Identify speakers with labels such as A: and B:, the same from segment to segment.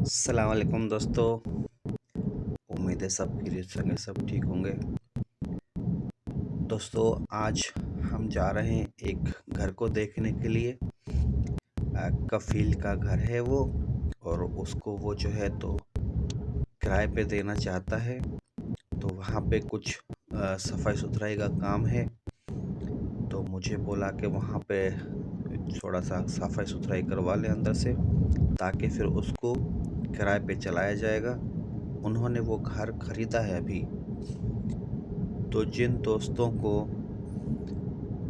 A: अस्सलाम वालेकुम दोस्तों। उम्मीद है सब खैरियत से होंगे, सब ठीक होंगे। दोस्तों आज हम जा रहे हैं एक घर को देखने के लिए। कफील का घर है वो, और उसको वो जो है तो किराए पे देना चाहता है। तो वहाँ पे कुछ सफाई सुथराई का काम है, तो मुझे बोला कि वहाँ पे थोड़ा सा सफाई सुथराई करवा लें अंदर से, ताकि फिर उसको किराए पे चलाया जाएगा। उन्होंने वो घर खरीदा है अभी। तो जिन दोस्तों को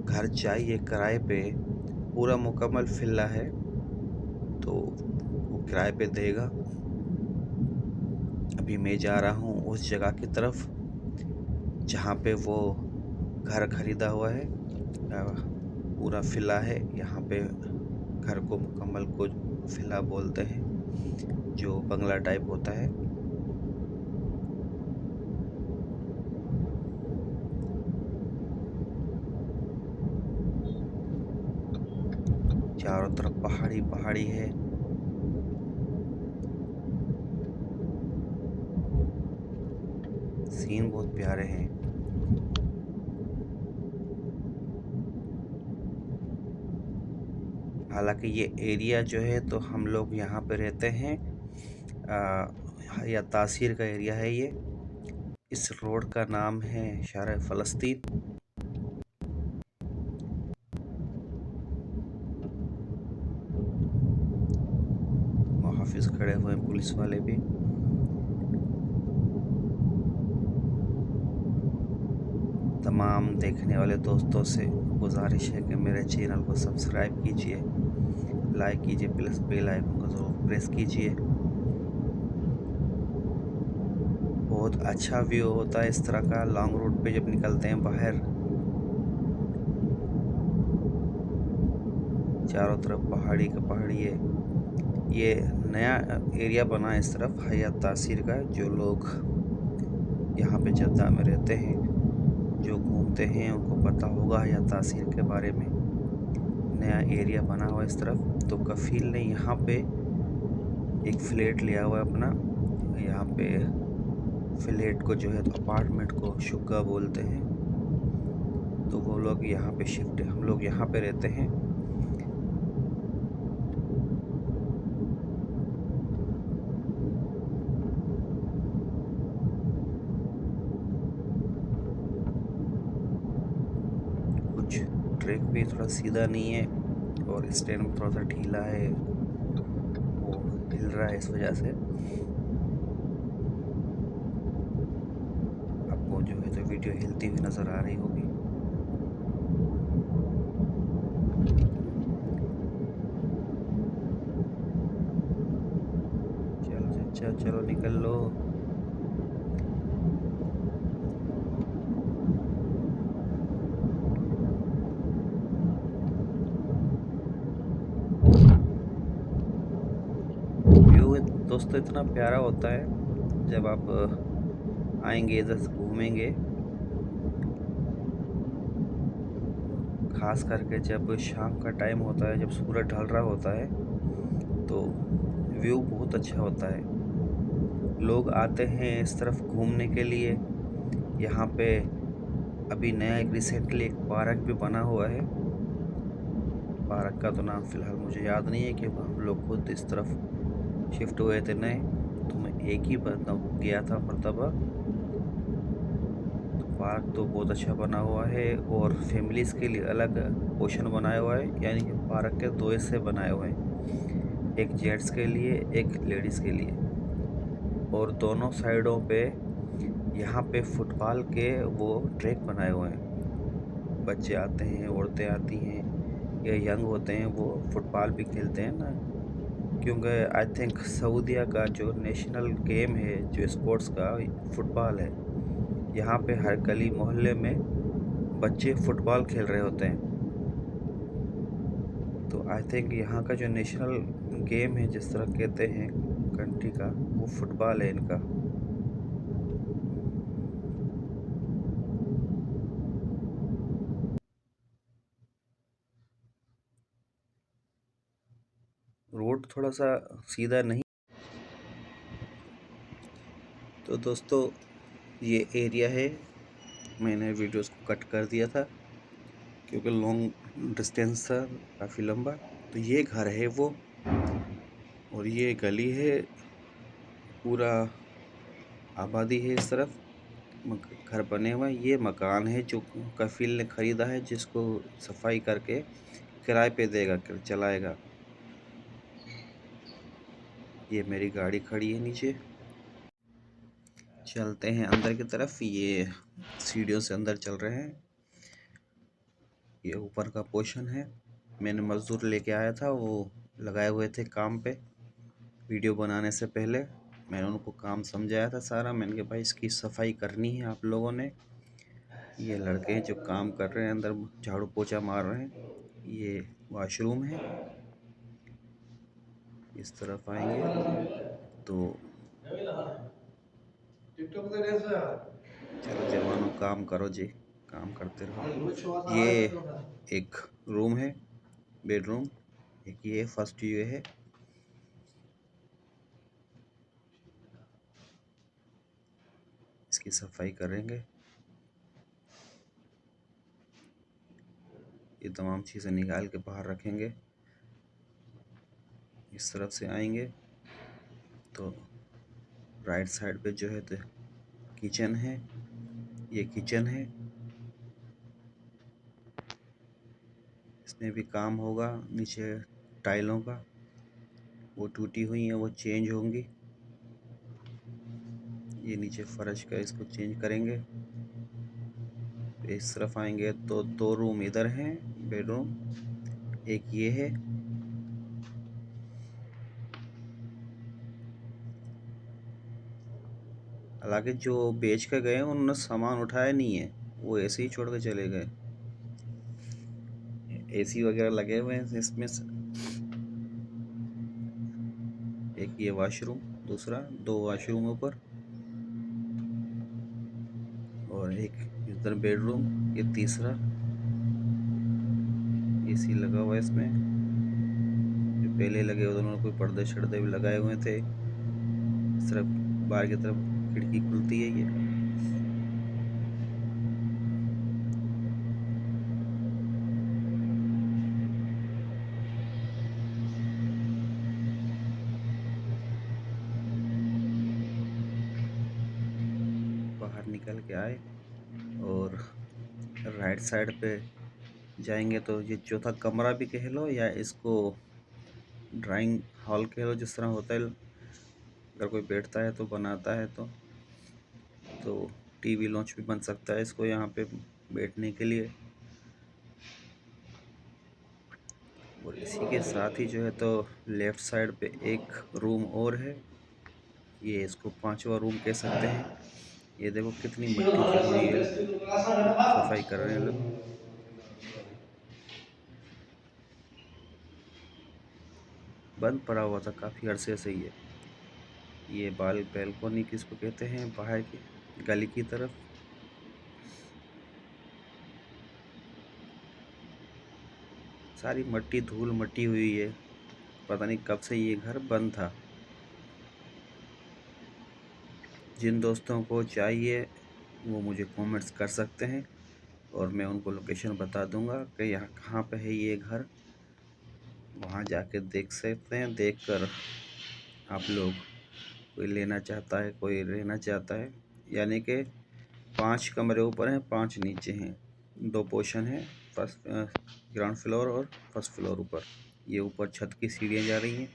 A: घर चाहिए किराए पे, पूरा मुकम्मल फिल्ला है, तो वो किराए पे देगा। अभी मैं जा रहा हूँ उस जगह की तरफ जहाँ पे वो घर खरीदा हुआ है। पूरा फिल्ला है यहाँ पे। घर को मुकम्मल को फिल्ला बोलते हैं, जो बंगला टाइप होता है। चारों तरफ पहाड़ी पहाड़ी है। सीन बहुत प्यारे हैं। हालांकि ये एरिया जो है तो हम लोग यहाँ पे रहते हैं, या तासीर का एरिया है ये। इस रोड का नाम है शार फ़लस्तीन। मुहाफिज खड़े हुए हैं, पुलिस वाले भी। तमाम देखने वाले दोस्तों से गुजारिश है कि मेरे चैनल को सब्सक्राइब कीजिए, लाइक कीजिए, प्लस बेल आइकन को ज़रूर प्रेस कीजिए। बहुत अच्छा व्यू होता है इस तरह का लॉन्ग रूट पे जब निकलते हैं बाहर। चारों तरफ पहाड़ी का पहाड़ी है। ये नया एरिया बना है इस तरफ हयात तासीर का। जो लोग यहाँ पे जद्दा में रहते हैं, जो घूमते हैं, उनको पता होगा हयात तासीर के बारे में। नया एरिया बना हुआ इस तरफ। तो कफील ने यहाँ पे एक फ्लैट लिया हुआ है अपना। यहाँ पे फ्लैट को जो है तो अपार्टमेंट को शुग्गा बोलते हैं। तो वो लोग यहाँ पे शिफ्ट है, हम लोग यहाँ पे रहते हैं। कुछ ट्रैक भी थोड़ा सीधा नहीं है, और स्टैंड में थोड़ा सा ढीला है, वो हिल रहा है, इस वजह से आपको जो है तो वीडियो हिलती हुई नज़र आ रही होगी। चलो चाचा, चलो निकल लो। व्यू दोस्तों इतना प्यारा होता है जब आप आएंगे, इधर से घूमेंगे। खास करके जब शाम का टाइम होता है, जब सूरज ढल रहा होता है, तो व्यू बहुत अच्छा होता है। लोग आते हैं इस तरफ घूमने के लिए। यहाँ पे अभी नया एक रिसेंटली एक पार्क भी बना हुआ है। पार्क का तो नाम फ़िलहाल मुझे याद नहीं है, क्योंकि हम लोग खुद इस तरफ शिफ्ट हुए थे नए। तो मैं एक ही बार गया था मरतबा। तो पार्क तो बहुत अच्छा बना हुआ है, और फैमिलीज़ के लिए अलग पोर्शन बनाया हुआ है। यानी कि पार्क के दो हिस्से बनाए हुए हैं, एक जेंट्स के लिए, एक लेडीज़ के लिए। और दोनों साइडों पे यहाँ पे फुटबॉल के वो ट्रैक बनाए हुए हैं। बच्चे आते हैं, औरतें आती हैं, या यंग होते हैं, वो फुटबॉल भी खेलते हैं ना। क्योंकि आई थिंक सऊदीया का जो नेशनल गेम है, जो स्पोर्ट्स का, फुटबॉल है। यहाँ पे हर गली मोहल्ले में बच्चे फुटबॉल खेल रहे होते हैं। तो आई थिंक यहाँ का जो नेशनल गेम है, जिस तरह कहते हैं कंट्री का, वो फुटबॉल है इनका। रोड थोड़ा सा सीधा नहीं। तो दोस्तों ये एरिया है, मैंने वीडियोस को कट कर दिया था क्योंकि लॉन्ग डिस्टेंस था, काफ़ी लंबा। तो ये घर है वो, और ये गली है, पूरा आबादी है इस तरफ, घर बने हुए हैं। ये मकान है जो कफील ने ख़रीदा है, जिसको सफाई करके किराए पे देगा, चलाएगा। ये मेरी गाड़ी खड़ी है नीचे। चलते हैं अंदर की तरफ। ये सीढ़ियों से अंदर चल रहे हैं। ये ऊपर का पोर्शन है। मैंने मजदूर लेके आया था, वो लगाए हुए थे काम पे। वीडियो बनाने से पहले मैंने उनको काम समझाया था सारा। मैंने कहा भाई इसकी सफाई करनी है आप लोगों ने। ये लड़के हैं जो काम कर रहे हैं, अंदर झाड़ू पोछा मार रहे हैं। ये वॉशरूम है। इस तरफ आएंगे तो चलो जवानों काम करो जी, काम करते रहो। ये एक रूम है, बेडरूम। एक ये फर्स्ट ये है। इसकी सफाई करेंगे। ये तमाम चीज़ें निकाल के बाहर रखेंगे। इस तरफ से आएंगे तो राइट साइड पे जो है तो किचन है। ये किचन है, इसमें भी काम होगा। नीचे टाइलों का वो टूटी हुई है, वो चेंज होंगी। ये नीचे फर्श का, इसको चेंज करेंगे। इस तरफ आएंगे तो दो रूम इधर हैं, बेडरूम। एक ये है। हालांकि जो बेच के गए उन्होंने सामान उठाया नहीं है, वो ऐसे ही छोड़ के चले गए। एसी वगैरह लगे हुए हैं इसमें। एक ये वॉशरूम, दूसरा, दो वॉशरूम ऊपर, और एक इधर बेडरूम, ये तीसरा। एसी लगा हुआ है इसमें। जो पहले लगे हुए उन्होंने कोई पर्दे शर्दे भी लगाए हुए थे। इस तरफ बाहर की तरफ खिड़की खुलती है। ये बाहर निकल के आए और राइट साइड पे जाएंगे तो ये चौथा कमरा भी कह लो, या इसको ड्राइंग हॉल कह लो, जिस तरह होता है। अगर कोई बैठता है तो बनाता है तो टीवी लॉन्च भी बन सकता है इसको यहाँ पे बैठने के लिए। और इसी के साथ ही जो है तो लेफ्ट साइड पे एक रूम और है। ये इसको पांचवा रूम कह सकते हैं। ये देखो कितनी मिट्टी जमी हुई है, सफाई कर रहे हैं लोग। बंद पड़ा हुआ था काफ़ी अरसे से ये बैल्कोनी किसको कहते हैं, बाहर की गली की तरफ। सारी मट्टी धूल मट्टी हुई है, पता नहीं कब से ये घर बंद था। जिन दोस्तों को चाहिए वो मुझे कमेंट्स कर सकते हैं, और मैं उनको लोकेशन बता दूंगा कि यहाँ कहाँ पे है ये घर। वहाँ जाके देख सकते हैं। देखकर आप लोग, कोई लेना चाहता है, कोई रहना चाहता है। यानी कि 5 कमरे ऊपर हैं, 5 नीचे हैं, 2 पोर्शन है। फर्स्ट ग्राउंड फ्लोर और फर्स्ट फ्लोर ऊपर। ये ऊपर छत की सीढ़ियाँ जा रही हैं।